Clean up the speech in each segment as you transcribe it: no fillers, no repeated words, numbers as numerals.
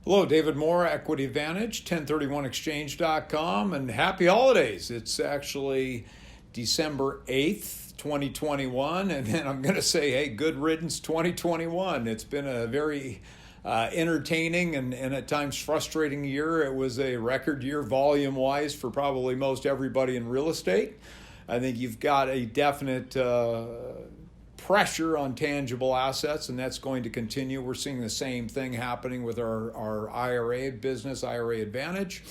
Hello, David Moore, Equity Advantage, 1031exchange.com, and happy holidays. It's actually December 8th, 2021, and then I'm going to say, hey, good riddance 2021. It's been a very entertaining and at times frustrating year. It was a record year volume-wise for probably most everybody in real estate. I think you've got a definite pressure on tangible assets, and that's going to continue. We're seeing the same thing happening with our IRA business, IRA Advantage.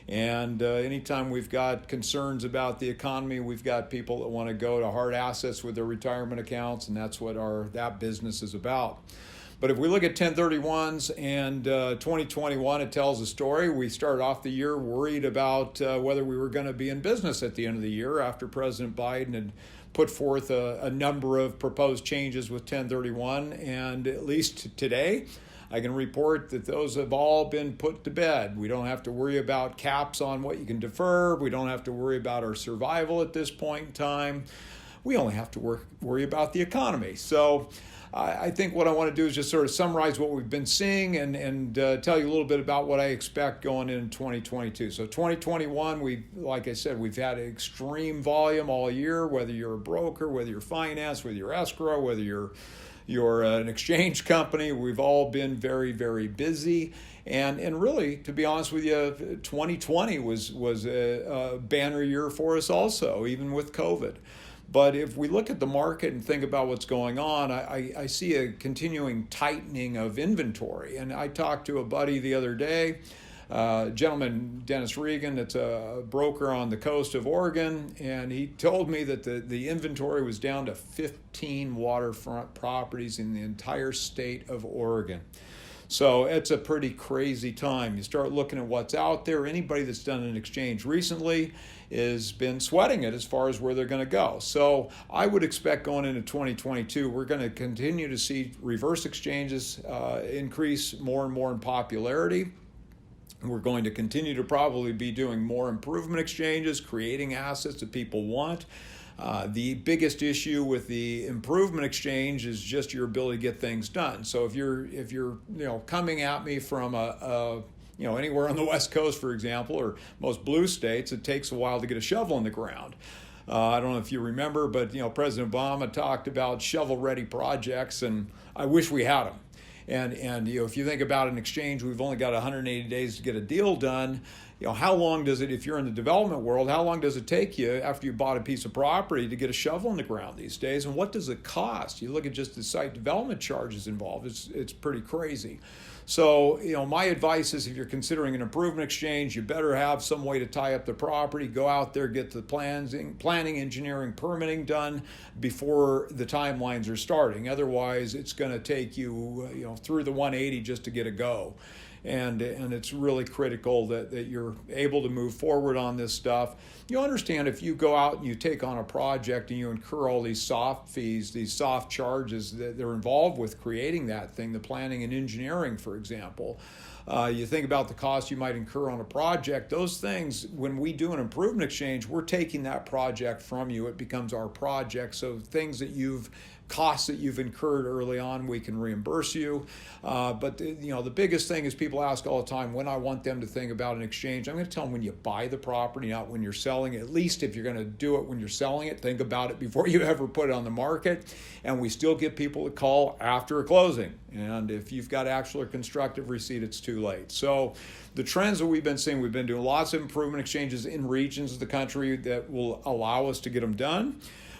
And anytime we've got concerns about the economy, we've got people that want to go to hard assets with their retirement accounts, and that's what that business is about. But if we look at 1031s and 2021, it tells a story. We started off the year worried about whether we were going to be in business at the end of the year after President Biden had put forth a number of proposed changes with 1031. And at least today, I can report that those have all been put to bed. We don't have to worry about caps on what you can defer. We don't have to worry about our survival at this point in time. We only have to worry about the economy. So I think what I want to do is just sort of summarize what we've been seeing and tell you a little bit about what I expect going into 2022. So 2021, like I said, we've had extreme volume all year, whether you're a broker, whether you're finance, whether you're escrow, whether you're an exchange company. We've all been very, very busy. And really, to be honest with you, 2020 was a banner year for us also, even with COVID. But if we look at the market and think about what's going on, I see a continuing tightening of inventory. And I talked to a buddy the other day, a gentleman, Dennis Regan, that's a broker on the coast of Oregon, and he told me that the inventory was down to 15 waterfront properties in the entire state of Oregon. So it's a pretty crazy time. You start looking at what's out there. Anybody that's done an exchange recently has been sweating it as far as where they're going to go. So I would expect going into 2022, we're going to continue to see reverse exchanges increase more and more in popularity. We're going to continue to probably be doing more improvement exchanges, creating assets that people want. The biggest issue with the improvement exchange is just your ability to get things done. So if you're coming at me from anywhere on the West Coast, for example, or most blue states, it takes a while to get a shovel in the ground. I don't know if you remember, but President Obama talked about shovel-ready projects, and I wish we had them. And if you think about an exchange, we've only got 180 days to get a deal done. How long does it, if you're in the development world, how long does it take you after you bought a piece of property to get a shovel in the ground these days? And what does it cost? You look at just the site development charges involved. It's pretty crazy. So, my advice is if you're considering an improvement exchange, you better have some way to tie up the property, go out there, get the planning, engineering, permitting done before the timelines are starting. Otherwise, it's going to take you, through the 180 just to get a go. And it's really critical that you're able to move forward on this stuff. You understand if you go out and you take on a project and you incur all these soft fees, these soft charges that are involved with creating that thing, the planning and engineering, for example. You think about the cost you might incur on a project. Those things, when we do an improvement exchange, we're taking that project from you. It becomes our project. So costs that you've incurred early on, we can reimburse you. But the biggest thing is people ask all the time when I want them to think about an exchange. I'm going to tell them when you buy the property, not when you're selling it. At least if you're going to do it when you're selling it, think about it before you ever put it on the market. And we still get people to call after a closing. And if you've got actual or constructive receipt, it's too late. So the trends that we've been seeing, we've been doing lots of improvement exchanges in regions of the country that will allow us to get them done.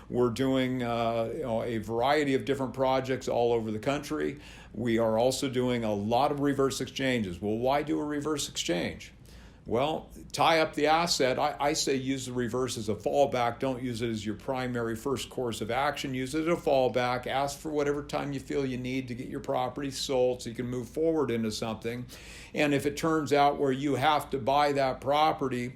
We're doing a variety of different projects all over the country. We are also doing a lot of reverse exchanges. Well, why do a reverse exchange? Well, tie up the asset. I say use the reverse as a fallback. Don't use it as your primary first course of action. Use it as a fallback. Ask for whatever time you feel you need to get your property sold so you can move forward into something. And if it turns out where you have to buy that property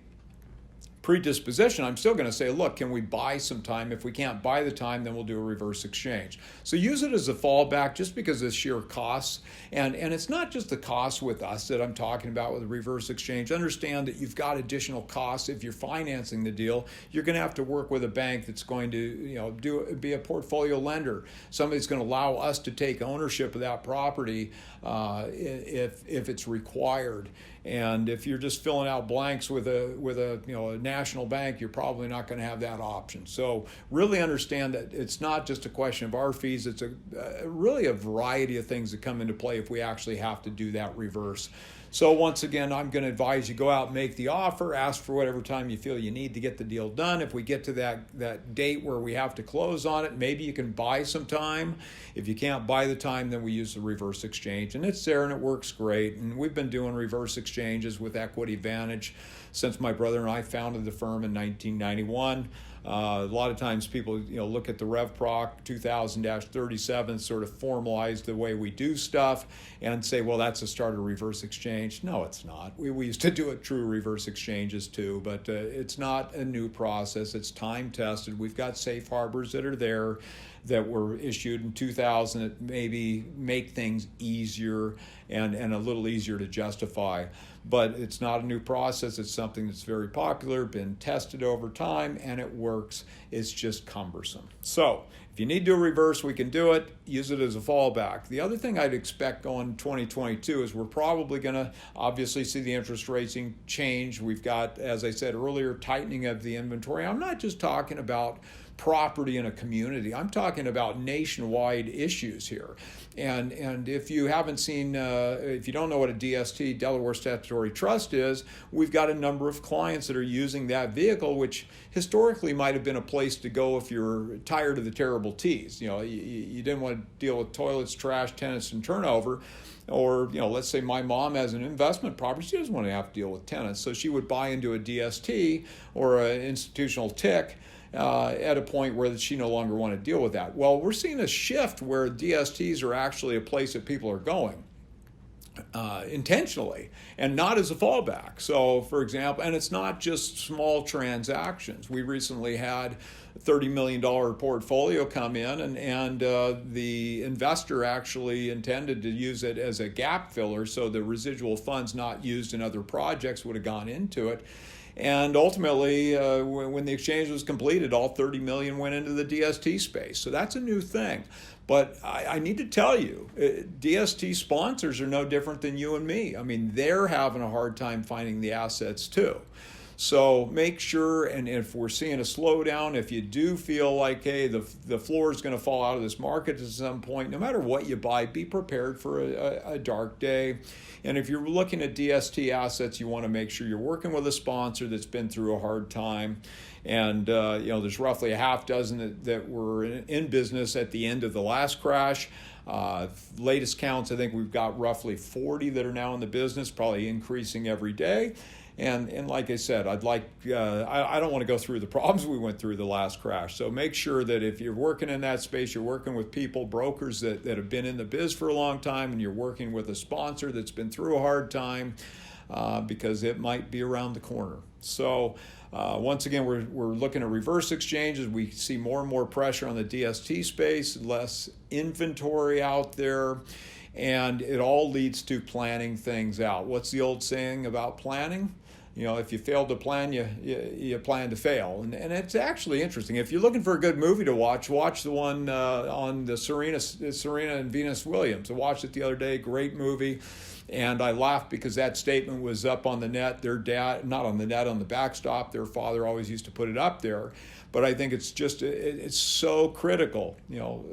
predisposition, I'm still going to say, look, can we buy some time? If we can't buy the time, then we'll do a reverse exchange. So use it as a fallback just because of the sheer costs. And it's not just the costs with us that I'm talking about with a reverse exchange. Understand that you've got additional costs. If you're financing the deal, you're going to have to work with a bank that's going to be a portfolio lender. Somebody's going to allow us to take ownership of that property if it's required. And if you're just filling out blanks with a national bank, you're probably not going to have that option. So really understand that it's not just a question of our fees. It's really a variety of things that come into play if we actually have to do that reverse. So once again, I'm going to advise you go out and make the offer, ask for whatever time you feel you need to get the deal done. If we get to that date where we have to close on it, maybe you can buy some time. If you can't buy the time, then we use the reverse exchange. And it's there and it works great. And we've been doing reverse exchanges with Equity Advantage since my brother and I founded the firm in 1991. A lot of times people look at the RevProc 2000-37, sort of formalize the way we do stuff and say, well, that's a start of reverse exchange. No, it's not. We used to do it true reverse exchanges too, but it's not a new process. It's time tested. We've got safe harbors that are there that were issued in 2000 that maybe make things easier and a little easier to justify. But it's not a new process. It's something that's very popular, been tested over time, and it works. It's just cumbersome. So if you need to do a reverse, we can do it. Use it as a fallback. The other thing I'd expect going 2022 is we're probably going to obviously see the interest rates change. We've got, as I said earlier, tightening of the inventory. I'm not just talking about property in a community. I'm talking about nationwide issues here. And if you haven't seen, if you don't know what a DST, Delaware Statutory Trust is, we've got a number of clients that are using that vehicle, which historically might have been a place to go if you're tired of the terrible T's. You didn't want to deal with toilets, trash, tenants, and turnover. Or, let's say my mom has an investment property. She doesn't want to have to deal with tenants. So she would buy into a DST or an institutional TIC at a point where she no longer want to deal with that. Well, we're seeing a shift where DSTs are actually a place that people are going intentionally and not as a fallback. So, for example, and it's not just small transactions. We recently had a $30 million portfolio come in, and the investor actually intended to use it as a gap filler, so the residual funds not used in other projects would have gone into it. And ultimately, when the exchange was completed, all 30 million went into the DST space. So that's a new thing. But I need to tell you, DST sponsors are no different than you and me. I mean, they're having a hard time finding the assets too. So make sure, and if we're seeing a slowdown, if you do feel like, hey, the floor is going to fall out of this market at some point, no matter what you buy, be prepared for a dark day. And if you're looking at DST assets, you want to make sure you're working with a sponsor that's been through a hard time. And there's roughly a half dozen that were in business at the end of the last crash. Latest counts, I think we've got roughly 40 that are now in the business, probably increasing every day. And like I said, I don't want to go through the problems we went through the last crash. So make sure that if you're working in that space, you're working with people, brokers that have been in the biz for a long time, and you're working with a sponsor that's been through a hard time, because it might be around the corner. So once again, we're looking at reverse exchanges. We see more and more pressure on the DST space, less inventory out there. And it all leads to planning things out. What's the old saying about planning? If you fail to plan, you plan to fail. And it's actually interesting. If you're looking for a good movie to watch the one on the Serena and Venus Williams. I watched it the other day. Great movie. And I laughed because that statement was up on the net. Their dad, not on the net, on the backstop. Their father always used to put it up there. But I think it's so critical.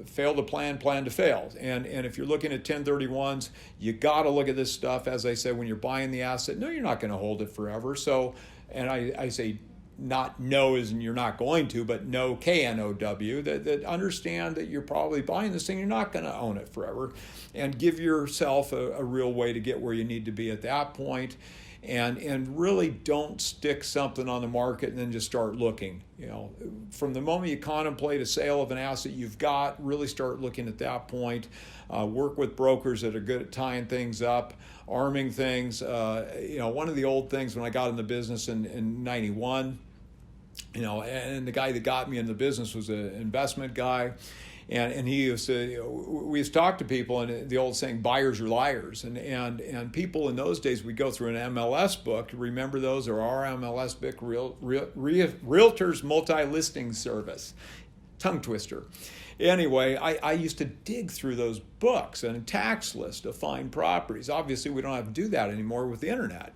Fail to plan, plan to fail. And if you're looking at 1031s, you got to look at this stuff. As I said, when you're buying the asset, no, you're not going to hold it forever. So, and I say not no as in you're not going to, but no, K-N-O-W, that understand that you're probably buying this thing, you're not going to own it forever. And give yourself a real way to get where you need to be at that point. And really don't stick something on the market and then just start looking. From the moment you contemplate a sale of an asset you've got, really start looking at that point. Work with brokers that are good at tying things up, arming things. One of the old things when I got in the business in 91, And the guy that got me in the business was an investment guy. And he used to, we used to talk to people, and the old saying, buyers are liars. And people in those days, we go through an MLS book. Remember those? Or our MLS book, Realtors Multi-Listing Service. Tongue twister. Anyway, I used to dig through those books and a tax list to find properties. Obviously, we don't have to do that anymore with the internet.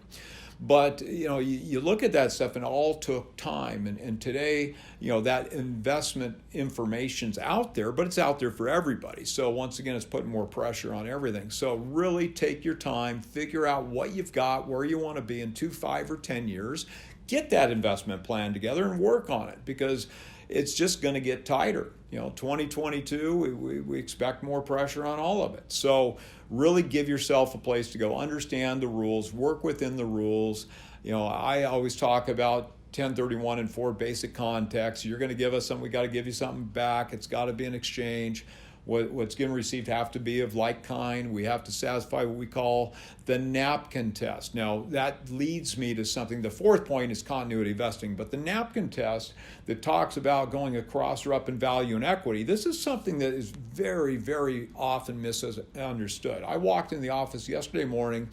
But, you look at that stuff, and it all took time. And today, that investment information's out there, but it's out there for everybody. So once again, it's putting more pressure on everything. So really take your time, figure out what you've got, where you want to be in 2, 5, or 10 years. Get that investment plan together and work on it, because it's just going to get tighter. 2022, we expect more pressure on all of it. So really give yourself a place to go, understand the rules, work within the rules. I always talk about 1031 and 4 basic context. You're going to give us something, we got to give you something back. It's got to be an exchange. What's given received have to be of like kind. We have to satisfy what we call the napkin test. Now, that leads me to something. The fourth point is continuity vesting, but the napkin test that talks about going across or up in value and equity, this is something that is very, very often misunderstood. I walked in the office yesterday morning,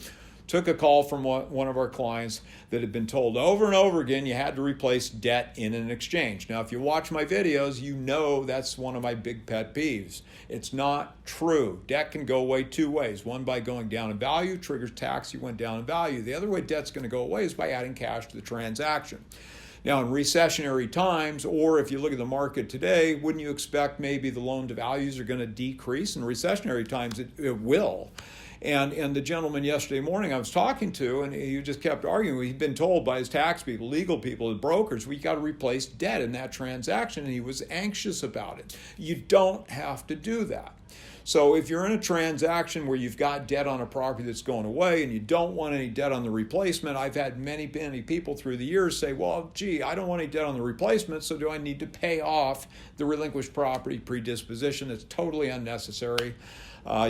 took a call from one of our clients that had been told over and over again you had to replace debt in an exchange. Now, if you watch my videos, you know that's one of my big pet peeves. It's not true. Debt can go away 2 ways. One, by going down in value, triggers tax, you went down in value. The other way debt's going to go away is by adding cash to the transaction. Now, in recessionary times, or if you look at the market today, wouldn't you expect maybe the loan to values are going to decrease? In recessionary times, it will. And the gentleman yesterday morning I was talking to, and he just kept arguing. He'd been told by his tax people, legal people, his brokers, we got to replace debt in that transaction, and he was anxious about it. You don't have to do that. So if you're in a transaction where you've got debt on a property that's going away and you don't want any debt on the replacement, I've had many people through the years say, well, gee, I don't want any debt on the replacement, so do I need to pay off the relinquished property predisposition? It's totally unnecessary.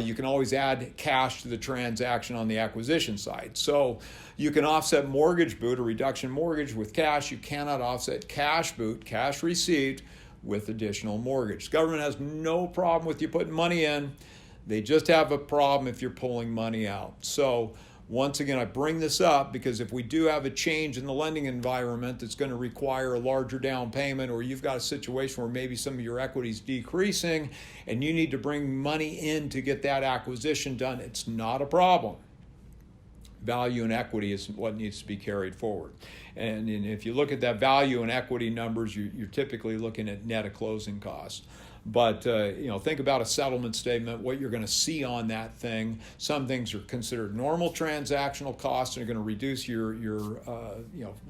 You can always add cash to the transaction on the acquisition side. So you can offset mortgage boot or reduction mortgage with cash. You cannot offset cash boot, cash received, with additional mortgage. Government has no problem with you putting money in. They just have a problem if you're pulling money out. So once again, I bring this up because if we do have a change in the lending environment that's going to require a larger down payment, or you've got a situation where maybe some of your equity is decreasing and you need to bring money in to get that acquisition done, it's not a problem. Value and equity is what needs to be carried forward. And if you look at that value and equity numbers, you're typically looking at net of closing costs. But think about a settlement statement, what you're going to see on that thing. Some things are considered normal transactional costs and are going to reduce your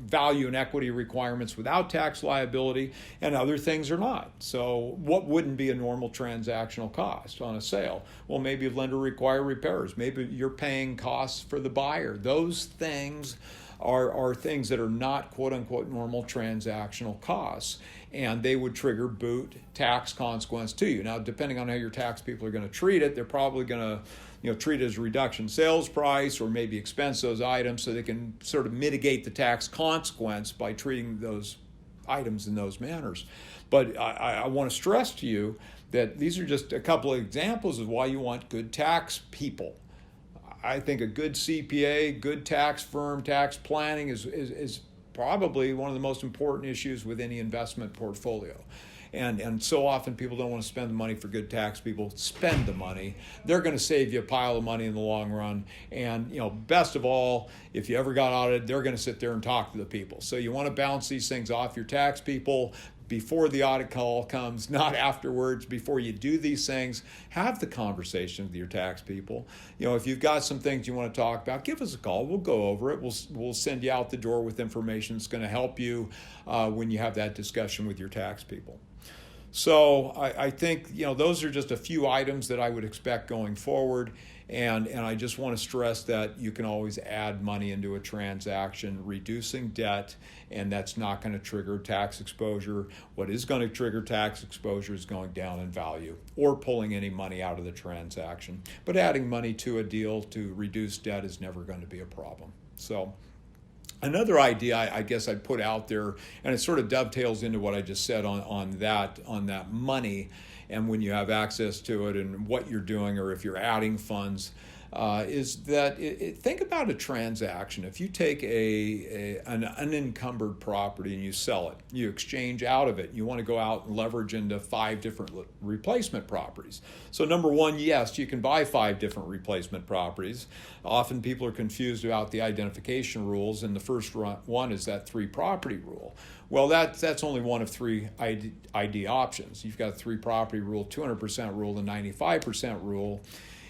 value and equity requirements without tax liability, and other things are not. So what wouldn't be a normal transactional cost on a sale? Well, maybe a lender require repairs. Maybe you're paying costs for the buyer. Those things are things that are not quote-unquote normal transactional costs, and they would trigger boot tax consequence to you. Now, depending on how your tax people are going to treat it, they're probably going to treat it as a reduction sales price, or maybe expense those items so they can sort of mitigate the tax consequence by treating those items in those manners. But I want to stress to you that these are just a couple of examples of why you want good tax people. I think a good CPA, good tax firm, tax planning is probably one of the most important issues with any investment portfolio. And so often people don't want to spend the money for good tax people. Spend the money. They're going to save you a pile of money in the long run. And best of all, if you ever got audited, they're going to sit there and talk to the people. So you want to bounce these things off your tax people before the audit call comes, not afterwards. Before you do these things, have the conversation with your tax people. If you've got some things you want to talk about, give us a call. We'll go over it. We'll send you out the door with information that's going to help you when you have that discussion with your tax people. So I think those are just a few items that I would expect going forward. And I just want to stress that you can always add money into a transaction, reducing debt, and that's not going to trigger tax exposure. What is going to trigger tax exposure is going down in value or pulling any money out of the transaction. But adding money to a deal to reduce debt is never going to be a problem. So Another idea I guess I'd put out there, and it sort of dovetails into what I just said on that money, and when you have access to it and what you're doing, or if you're adding funds, is that think about a transaction. If you take an unencumbered property and you sell it, you exchange out of it, you want to go out and leverage into 5 different replacement properties. So number one, yes, you can buy 5 different replacement properties. Often people are confused about the identification rules, and the first one is that 3 property rule. Well, that's only one of 3 ID options. You've got a 3 property rule, 200% rule, the 95% rule.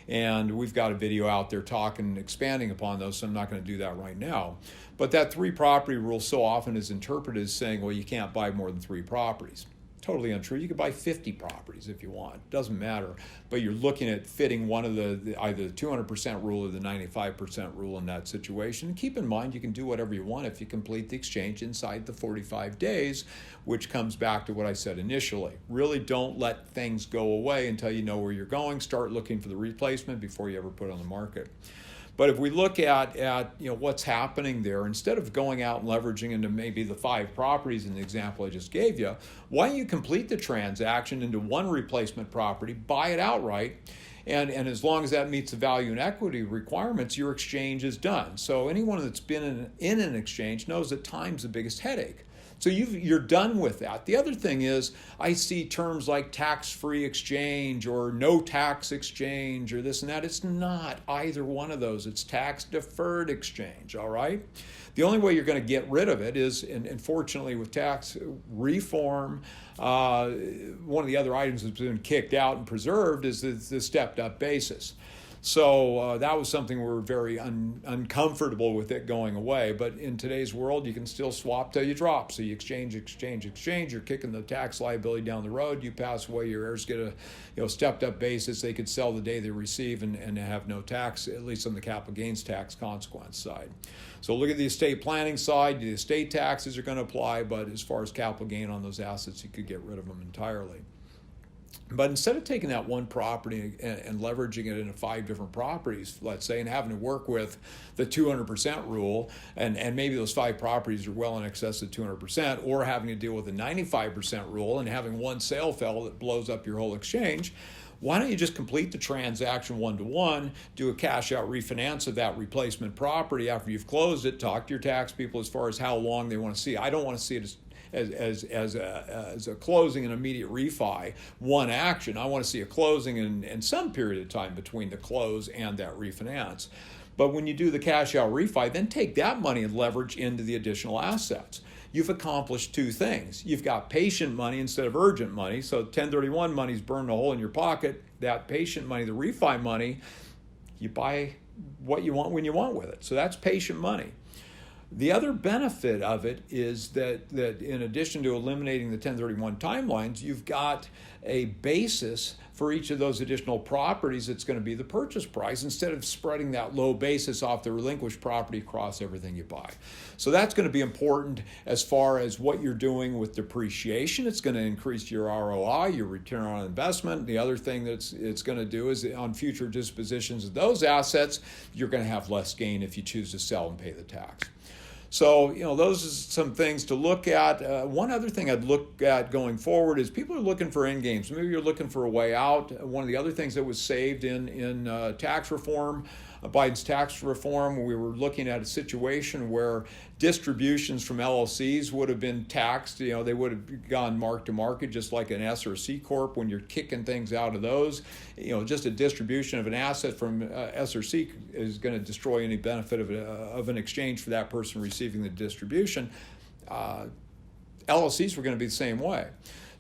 And we've got a video out there talking, expanding upon those, so I'm not going to do that right now. But that 3 property rule so often is interpreted as saying, well, you can't buy more than 3 properties. Totally untrue. You could buy 50 properties if you want. Doesn't matter. But you're looking at fitting one of either the 200% rule or the 95% rule in that situation. And keep in mind, you can do whatever you want if you complete the exchange inside the 45 days, which comes back to what I said initially. Really don't let things go away until you know where you're going. Start looking for the replacement before you ever put it on the market. But if we look at what's happening there, instead of going out and leveraging into maybe the 5 properties in the example I just gave you, why don't you complete the transaction into 1 replacement property, buy it outright, and as long as that meets the value and equity requirements, your exchange is done. So anyone that's been in an exchange knows that time's the biggest headache. So you're done with that. The other thing is, I see terms like tax-free exchange or no tax exchange or this and that. It's not either one of those. It's tax-deferred exchange, all right? The only way you're going to get rid of it is, and fortunately with tax reform, one of the other items that's been kicked out and preserved is the stepped-up basis. So that was something we were very uncomfortable with it going away. But in today's world, you can still swap till you drop. So you exchange. You're kicking the tax liability down the road. You pass away, your heirs get a stepped up basis. They could sell the day they receive and have no tax, at least on the capital gains tax consequence side. So look at the estate planning side. The estate taxes are going to apply, but as far as capital gain on those assets, you could get rid of them entirely. But instead of taking that 1 property and leveraging it into 5 different properties, let's say, and having to work with the 200% rule, and maybe those 5 properties are well in excess of 200%, or having to deal with the 95% rule and having 1 sale fell that blows up your whole exchange, why don't you just complete the transaction 1-to-1, do a cash out refinance of that replacement property after you've closed it, talk to your tax people as far as how long they want to see. I don't want to see it as a closing and immediate refi, one action. I want to see a closing and some period of time between the close and that refinance. But when you do the cash out refi, then take that money and leverage into the additional assets. You've accomplished 2 things. You've got patient money instead of urgent money. So 1031 money's burned a hole in your pocket. That patient money, the refi money, you buy what you want when you want with it. So that's patient money. The other benefit of it is that in addition to eliminating the 1031 timelines, you've got a basis for each of those additional properties that's going to be the purchase price, instead of spreading that low basis off the relinquished property across everything you buy. So that's going to be important as far as what you're doing with depreciation. It's going to increase your ROI, your return on investment. The other thing that it's going to do is on future dispositions of those assets, you're going to have less gain if you choose to sell and pay the tax. So, those are some things to look at. One other thing I'd look at going forward is people are looking for end games. Maybe you're looking for a way out. One of the other things that was saved in tax reform, Biden's tax reform, we were looking at a situation where distributions from LLCs would have been taxed. They would have gone mark to market, just like an S or a C corp. When you're kicking things out of those, just a distribution of an asset from S or C is going to destroy any benefit of an exchange for that person receiving the distribution. LLCs were going to be the same way.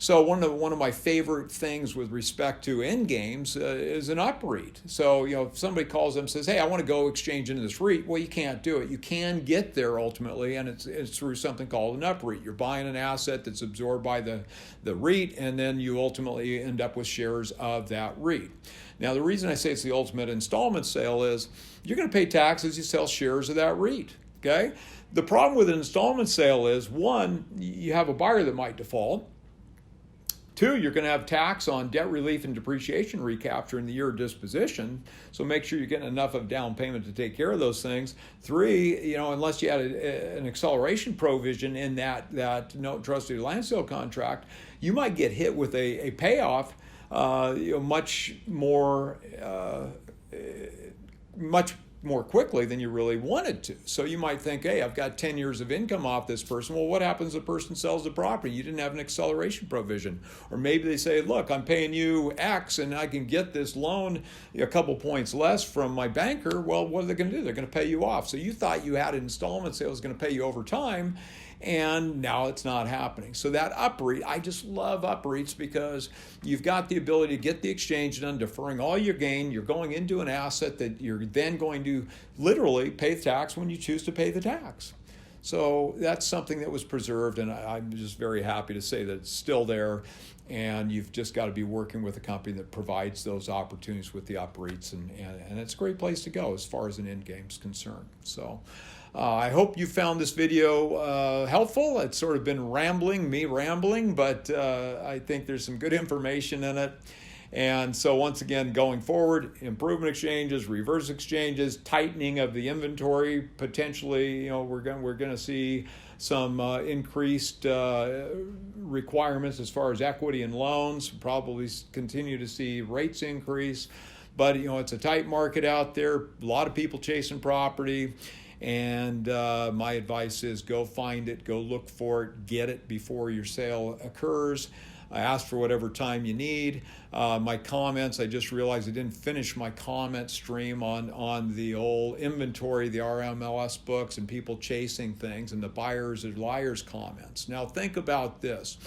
So one of my favorite things with respect to end games is an UPREIT. So if somebody calls them and says, "Hey, I want to go exchange into this REIT," well, you can't do it. You can get there ultimately, and it's through something called an UPREIT. You're buying an asset that's absorbed by the REIT, and then you ultimately end up with shares of that REIT. Now, the reason I say it's the ultimate installment sale is you're going to pay taxes. You sell shares of that REIT. Okay. The problem with an installment sale is, one, you have a buyer that might default. Two, you're going to have tax on debt relief and depreciation recapture in the year of disposition. So make sure you're getting enough of down payment to take care of those things. Three, unless you had an acceleration provision in that note trustee land sale contract, you might get hit with a payoff much more quickly than you really wanted to. So you might think, hey, I've got 10 years of income off this person. Well, what happens if the person sells the property? You didn't have an acceleration provision. Or maybe they say, look, I'm paying you X and I can get this loan a couple points less from my banker. Well, what are they going to do? They're going to pay you off. So you thought you had an installment sale that was going to pay you over time, and now it's not happening. So that UPREIT, I just love UPREITs because you've got the ability to get the exchange done, deferring all your gain. You're going into an asset that you're then going to literally pay the tax when you choose to pay the tax. So that's something that was preserved, and I'm just very happy to say that it's still there. And you've just got to be working with a company that provides those opportunities with the UPREITs, and it's a great place to go as far as an end game is concerned. So I hope you found this video helpful. It's sort of been me rambling, but I think there's some good information in it. And so once again, going forward, improvement exchanges, reverse exchanges, tightening of the inventory, potentially, we're going to see some increased requirements as far as equity and loans, probably continue to see rates increase. But, it's a tight market out there, a lot of people chasing property. And my advice is go find it, go look for it, get it before your sale occurs. Ask for whatever time you need. My comments, I just realized I didn't finish my comment stream on the old inventory, the RMLS books, and people chasing things, and the buyers and liars comments. Now think about this.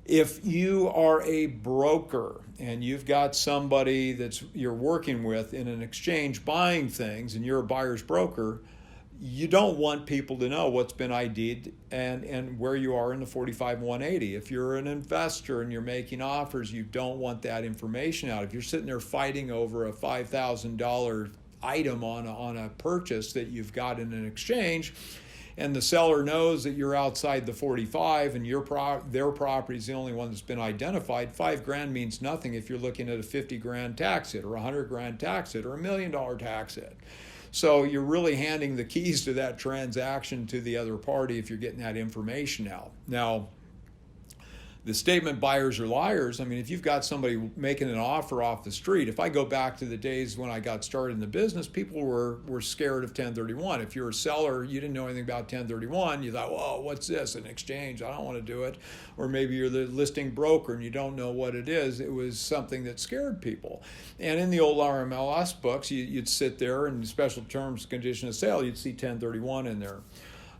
If you are a broker and you've got somebody you're working with in an exchange buying things and you're a buyer's broker, you don't want people to know what's been ID'd and where you are in the 45-180. If you're an investor and you're making offers, you don't want that information out. If you're sitting there fighting over a $5,000 item on a purchase that you've got in an exchange, and the seller knows that you're outside the 45 and their property is the only one that's been identified, $5,000 means nothing if you're looking at a $50,000 tax hit or a $100,000 tax hit or $1 million tax hit. So you're really handing the keys to that transaction to the other party if you're getting that information out. Now, the statement buyers are liars, if you've got somebody making an offer off the street, if I go back to the days when I got started in the business, people were scared of 1031. If you're a seller, you didn't know anything about 1031, you thought, whoa, what's this, an exchange? I don't want to do it. Or maybe you're the listing broker and you don't know what it is. It was something that scared people. And in the old RMLS books, you'd sit there and special terms, condition of sale, you'd see 1031 in there.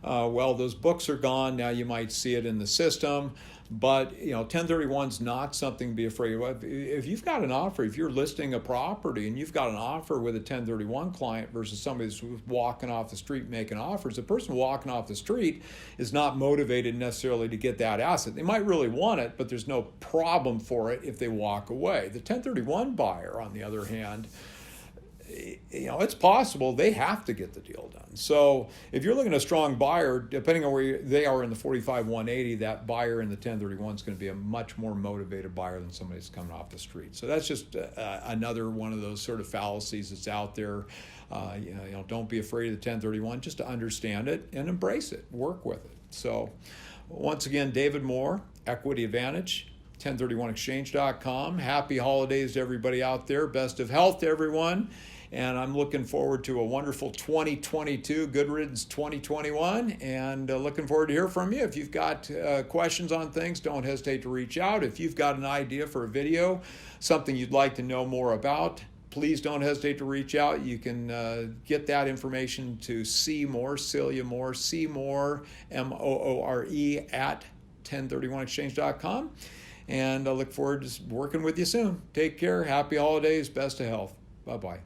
Well, those books are gone. Now you might see it in the system. But 1031 is not something to be afraid of. If you've got an offer, if you're listing a property and you've got an offer with a 1031 client versus somebody that's walking off the street making offers, the person walking off the street is not motivated necessarily to get that asset. They might really want it, but there's no problem for it if they walk away. The 1031 buyer, on the other hand, it's possible they have to get the deal done. So if you're looking at a strong buyer, depending on where they are in the 45-180, that buyer in the 1031 is going to be a much more motivated buyer than somebody that's coming off the street. So that's just another one of those sort of fallacies that's out there. Don't be afraid of the 1031, just to understand it and embrace it, work with it. So once again, David Moore, Equity Advantage, 1031exchange.com. Happy holidays to everybody out there. Best of health to everyone. And I'm looking forward to a wonderful 2022, good riddance 2021, and looking forward to hear from you. If you've got questions on things, don't hesitate to reach out. If you've got an idea for a video, something you'd like to know more about, please don't hesitate to reach out. You can get that information to Celia Moore, Moore, at 1031exchange.com. And I look forward to working with you soon. Take care. Happy holidays. Best of health. Bye-bye.